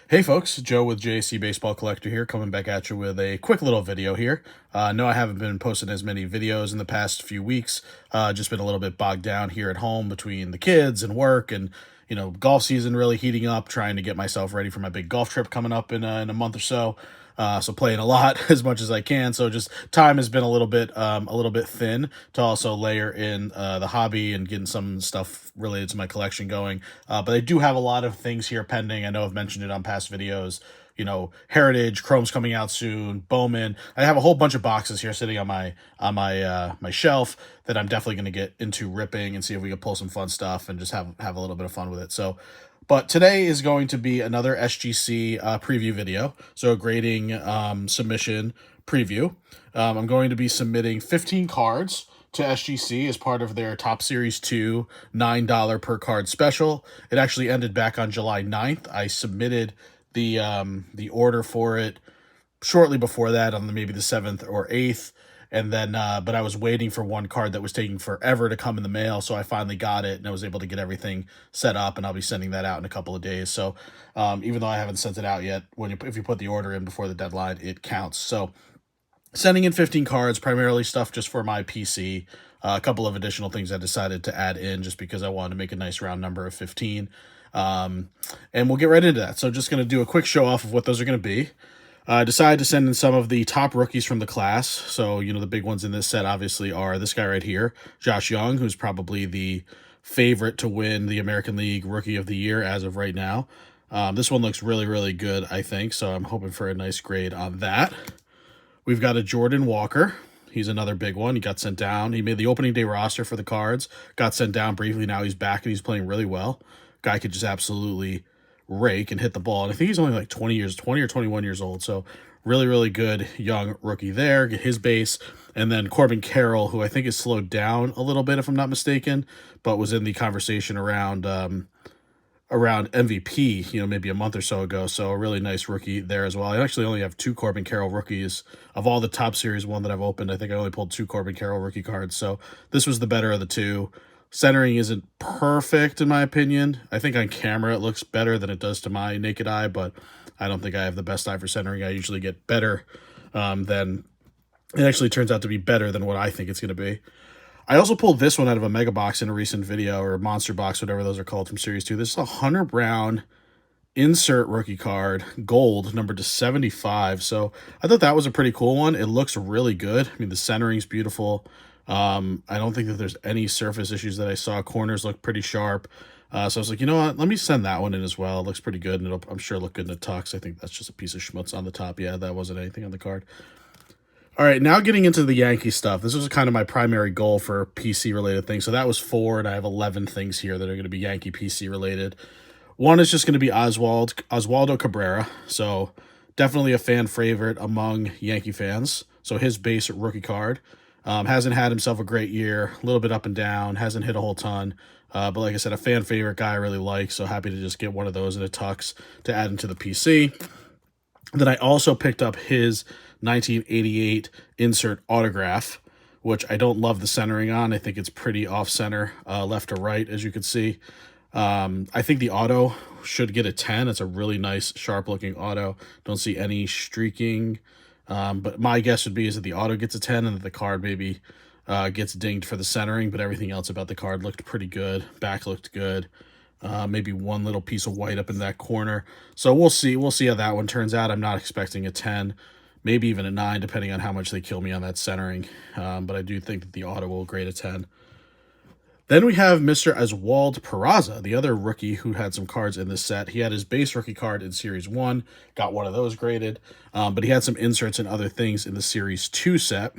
Hey folks, Joe with JC Baseball Collector here, coming back at you with a quick little video here. No, I haven't been posting as many videos in the past few weeks. Just been a little bit bogged down here at home between the kids and work and, golf season really heating up, trying to get myself ready for my big golf trip coming up in a month or so. So playing a lot as much as I can. So just time has been a little bit thin to also layer in the hobby and getting some stuff related to my collection going. But I do have a lot of things here pending. I know I've mentioned it on past videos. Heritage, Chrome's coming out soon, Bowman. I have a whole bunch of boxes here sitting on my shelf that I'm definitely going to get into ripping and see if we can pull some fun stuff and just have a little bit of fun with it. But today is going to be another SGC preview video, so a grading submission preview. I'm going to be submitting 15 cards to SGC as part of their Top Series 2 $9 per card special. It actually ended back on July 9th. I submitted the order for it shortly before that on maybe the 7th or 8th. And then, but I was waiting for one card that was taking forever to come in the mail. So I finally got it and I was able to get everything set up, and I'll be sending that out in a couple of days. So, even though I haven't sent it out yet, if you put the order in before the deadline, it counts. So sending in 15 cards, primarily stuff just for my PC. A couple of additional things I decided to add in just because I wanted to make a nice round number of 15. And we'll get right into that. So just going to do a quick show off of what those are going to be. I decided to send in some of the top rookies from the class. So, the big ones in this set obviously are this guy right here, Josh Young, who's probably the favorite to win the American League Rookie of the Year as of right now. This one looks really, really good, I think. So I'm hoping for a nice grade on that. We've got a Jordan Walker. He's another big one. He got sent down. He made the opening day roster for the Cards, got sent down briefly. Now he's back and he's playing really well. Guy could just absolutely rake and hit the ball. And I think he's only like 20 or 21 years old. So really, really good young rookie there. Get his base. And then Corbin Carroll, who I think is slowed down a little bit, if I'm not mistaken, but was in the conversation around MVP, maybe a month or so ago. So a really nice rookie there as well. I actually only have two Corbin Carroll rookies. Of all the Top Series one that I've opened, I think I only pulled two Corbin Carroll rookie cards. So this was the better of the two. Centering isn't perfect in my opinion. I think on camera it looks better than it does to my naked eye, but I don't think I have the best eye for centering. I usually get better than it actually turns out to be better than what I think it's going to be. I also pulled this one out of a mega box in a recent video, or monster box, whatever those are called, from Series 2. This is a Hunter Brown insert rookie card, gold, numbered to 75. So I thought that was a pretty cool one. It looks really good. I mean, the centering's beautiful. I don't think that there's any surface issues that I saw. Corners look pretty sharp. So I was like, you know what? Let me send that one in as well. It looks pretty good, and it'll, I'm sure, look good in a tux. I think that's just a piece of schmutz on the top. Yeah, that wasn't anything on the card. All right, now getting into the Yankee stuff. This was kind of my primary goal for PC-related things. So that was 4, and I have 11 things here that are going to be Yankee PC-related. One is just going to be Oswaldo Cabrera. So definitely a fan favorite among Yankee fans. So his base rookie card. Hasn't had himself a great year, a little bit up and down, hasn't hit a whole ton. But like I said, a fan favorite guy I really like, so happy to just get one of those in a tux to add into the PC. Then I also picked up his 1988 insert autograph, which I don't love the centering on. I think it's pretty off-center, left to right, as you can see. I think the auto should get a 10. It's a really nice, sharp-looking auto. Don't see any streaking. But my guess would be is that the auto gets a 10 and that the card maybe gets dinged for the centering, but everything else about the card looked pretty good. Back looked good. Maybe one little piece of white up in that corner. So we'll see. We'll see how that one turns out. I'm not expecting a 10, maybe even a 9, depending on how much they kill me on that centering. But I do think that the auto will grade a 10. Then we have Mr. Oswald Peraza, the other rookie who had some cards in this set. He had his base rookie card in Series 1, got one of those graded, but he had some inserts and other things in the Series 2 set.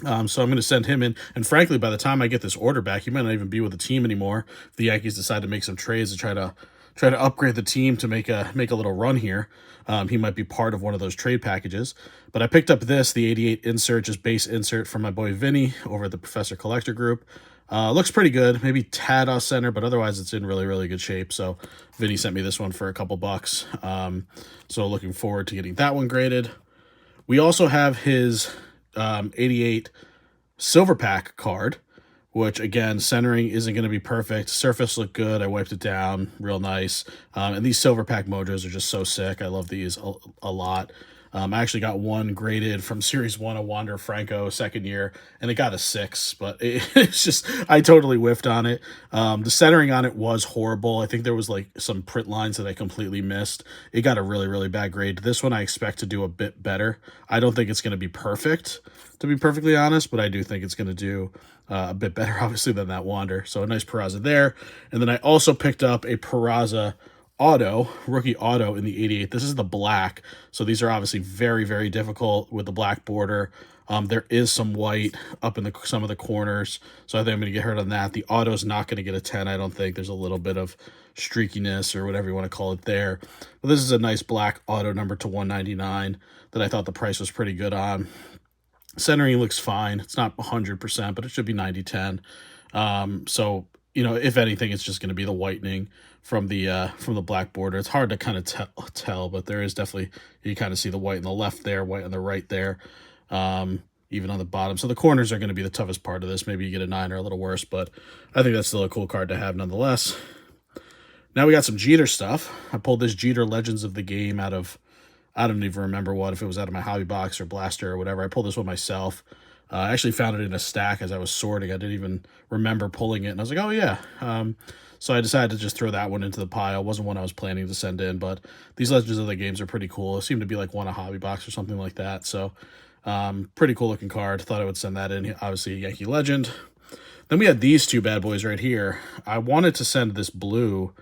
So I'm going to send him in, and frankly, by the time I get this order back, he might not even be with the team anymore. If the Yankees decide to make some trades to try to upgrade the team to make a little run here, he might be part of one of those trade packages. But I picked up this, the 88 insert, just base insert from my boy Vinny over at the Professor Collector Group. Looks pretty good, maybe tad off center, but otherwise it's in really, really good shape. So Vinny sent me this one for a couple bucks. So looking forward to getting that one graded. We also have his 88 Silver Pack card, which again, centering isn't going to be perfect. Surface looked good. I wiped it down real nice. And these silver pack mojos are just so sick. I love these a lot. I actually got one graded from Series 1 of Wander Franco second year, and it got a 6, but it's just, I totally whiffed on it. The centering on it was horrible. I think there was like some print lines that I completely missed. It got a really, really bad grade. This one I expect to do a bit better. I don't think it's going to be perfect, to be perfectly honest, but I do think it's going to do a bit better, obviously, than that Wander. So a nice Peraza there. And then I also picked up a Peraza rookie auto in the 88. This is the black, so these are obviously very, very difficult with the black border. There is some white up in some of the corners, so I think I'm going to get hurt on that. The auto's not going to get a 10, I don't think. There's a little bit of streakiness or whatever you want to call it there. But this is a nice black auto number to 199 that I thought the price was pretty good on. Centering looks fine. It's not 100%, but it should be 90-10. So, you know, if anything, it's just going to be the whitening from the black border. It's hard to kind of tell, but there is definitely, you kind of see the white on the left there, white on the right there, even on the bottom. So the corners are going to be the toughest part of this. Maybe you get a 9 or a little worse, but I think that's still a cool card to have nonetheless. Now we got some Jeter stuff. I pulled this Jeter Legends of the Game out of, I don't even remember if it was out of my hobby box or blaster or whatever. I pulled this one myself. I actually found it in a stack as I was sorting. I didn't even remember pulling it, and I was like, oh yeah. So I decided to just throw that one into the pile. It wasn't one I was planning to send in, but these Legends of the Games are pretty cool. It seemed to be like one a hobby box or something like that. So pretty cool looking card. Thought I would send that in. Obviously a Yankee Legend. Then we had these two bad boys right here. I wanted to send this blue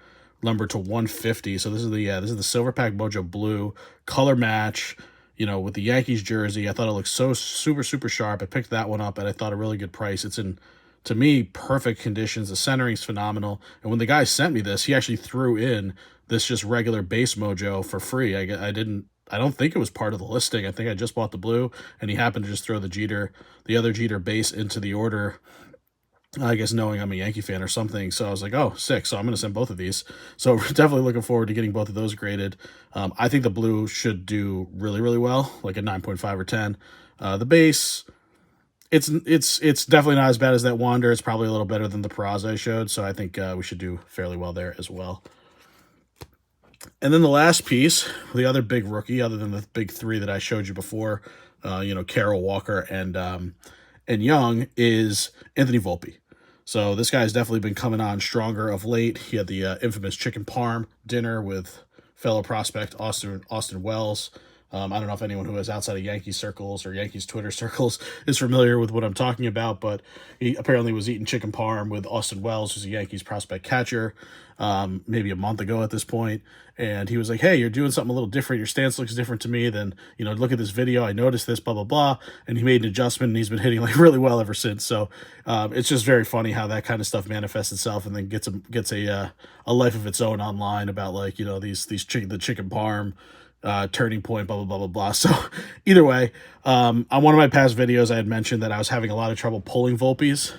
number to 150. So this is the Silver Pack Mojo Blue color match, you know, with the Yankees jersey. I thought it looked so super, super sharp. I picked that one up, and I thought a really good price. It's in, to me, perfect conditions. The centering's phenomenal. And when the guy sent me this, he actually threw in this just regular base Mojo for free. I don't think it was part of the listing. I think I just bought the blue, and he happened to just throw the other Jeter base into the order, I guess knowing I'm a Yankee fan or something. So I was like, oh, sick. So I'm going to send both of these. So definitely looking forward to getting both of those graded. I think the blue should do really, really well, like a 9.5 or 10. The base, it's definitely not as bad as that Wander. It's probably a little better than the Peraza I showed. So I think we should do fairly well there as well. And then the last piece, the other big rookie, other than the big three that I showed you before, you know, Carroll, Walker, and Young, is Anthony Volpe. So this guy's definitely been coming on stronger of late. He had the infamous chicken parm dinner with fellow prospect Austin Wells. I don't know if anyone who is outside of Yankees circles or Yankees Twitter circles is familiar with what I'm talking about, but he apparently was eating chicken parm with Austin Wells, who's a Yankees prospect catcher, maybe a month ago at this point. And he was like, hey, you're doing something a little different. Your stance looks different to me than, you know, look at this video. I noticed this, blah, blah, blah. And he made an adjustment, and he's been hitting like really well ever since. So it's just very funny how that kind of stuff manifests itself and then gets a life of its own online about, like, you know, the chicken parm turning point, blah, blah, blah, blah, blah. So either way, on one of my past videos, I had mentioned that I was having a lot of trouble pulling Volpes.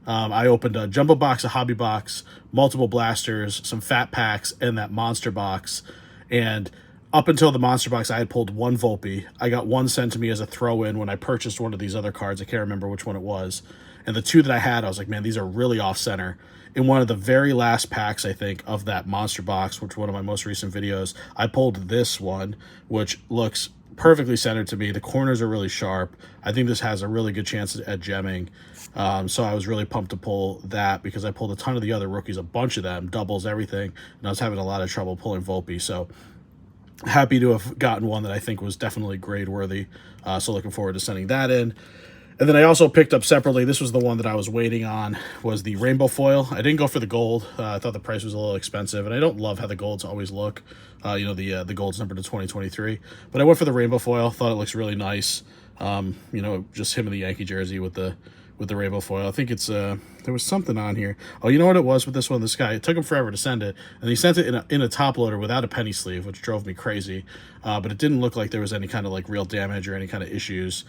I opened a jumbo box, a hobby box, multiple blasters, some fat packs, and that monster box. And up until the monster box, I had pulled one Volpe. I got one sent to me as a throw-in when I purchased one of these other cards. I can't remember which one it was. And the two that I had, I was like, man, these are really off-center. In one of the very last packs, I think, of that monster box, which was one of my most recent videos, I pulled this one, which looks perfectly centered to me. The corners are really sharp. I think this has a really good chance at gemming. So I was really pumped to pull that because I pulled a ton of the other rookies, a bunch of them, doubles, everything, and I was having a lot of trouble pulling Volpe. So happy to have gotten one that I think was definitely grade worthy. So looking forward to sending that in. And then I also picked up separately, this was the one that I was waiting on, was the rainbow foil. I didn't go for the gold. I thought the price was a little expensive, and I don't love how the golds always look. You know, the gold's numbered to 2023. But I went for the rainbow foil. Thought it looks really nice. You know, just him in the Yankee jersey with the rainbow foil. I think it's there was something on here. Oh, you know what it was with this one? This guy, it took him forever to send it, and he sent it in a top loader without a penny sleeve, which drove me crazy. But it didn't look like there was any kind of like real damage or any kind of issues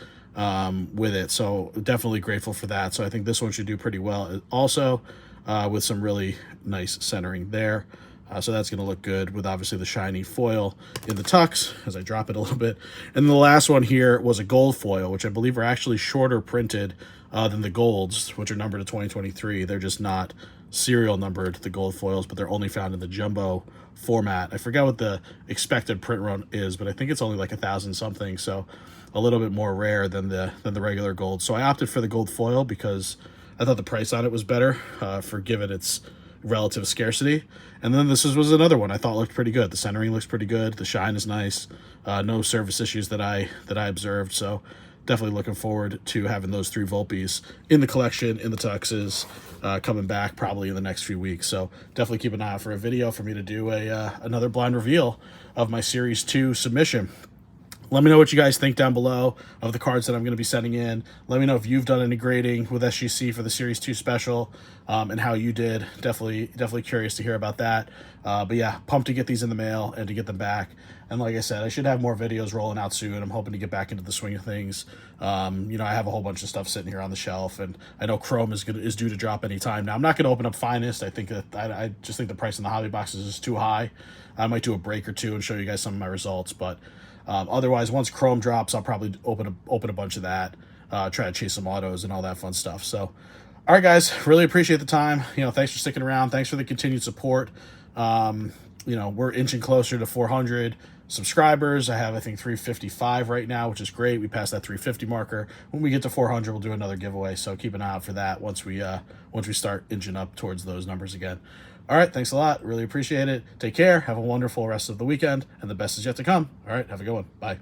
with it. So definitely grateful for that. So I think this one should do pretty well also, with some really nice centering there. So that's going to look good with obviously the shiny foil in the tux as I drop it a little bit. And the last one here was a gold foil, which I believe are actually shorter printed than the golds, which are numbered to 2023. They're just not serial numbered, the gold foils, but they're only found in the jumbo format. I forget what the expected print run is, but I think it's only like 1,000 something, so a little bit more rare than the regular gold. So I opted for the gold foil because I thought the price on it was better for given its relative scarcity. And then this was another one I thought looked pretty good. The centering looks pretty good. The shine is nice. No service issues that I observed. So definitely looking forward to having those 3 Volpes in the collection, in the tuxes, coming back probably in the next few weeks. So definitely keep an eye out for a video for me to do another blind reveal of my Series 2 submission. Let me know what you guys think down below of the cards that I'm going to be sending in. Let me know if you've done any grading with SGC for the Series 2 special and how you did. Definitely curious to hear about that. But yeah, pumped to get these in the mail and to get them back. And like I said, I should have more videos rolling out soon. I'm hoping to get back into the swing of things. You know, I have a whole bunch of stuff sitting here on the shelf, and I know Chrome is due to drop any time now. I'm not going to open up Finest. I think that I just think the price in the hobby boxes is too high. I might do a break or two and show you guys some of my results, but otherwise, once Chrome drops, I'll probably open a bunch of that, try to chase some autos and all that fun stuff. So, all right, guys, really appreciate the time. You know, thanks for sticking around. Thanks for the continued support. You know, we're inching closer to 400 subscribers. I have, I think, 355 right now, which is great. We passed that 350 marker. When we get to 400, we'll do another giveaway. So keep an eye out for that once we start inching up towards those numbers again. All right, thanks a lot. Really appreciate it. Take care. Have a wonderful rest of the weekend, and the best is yet to come. All right, have a good one. Bye.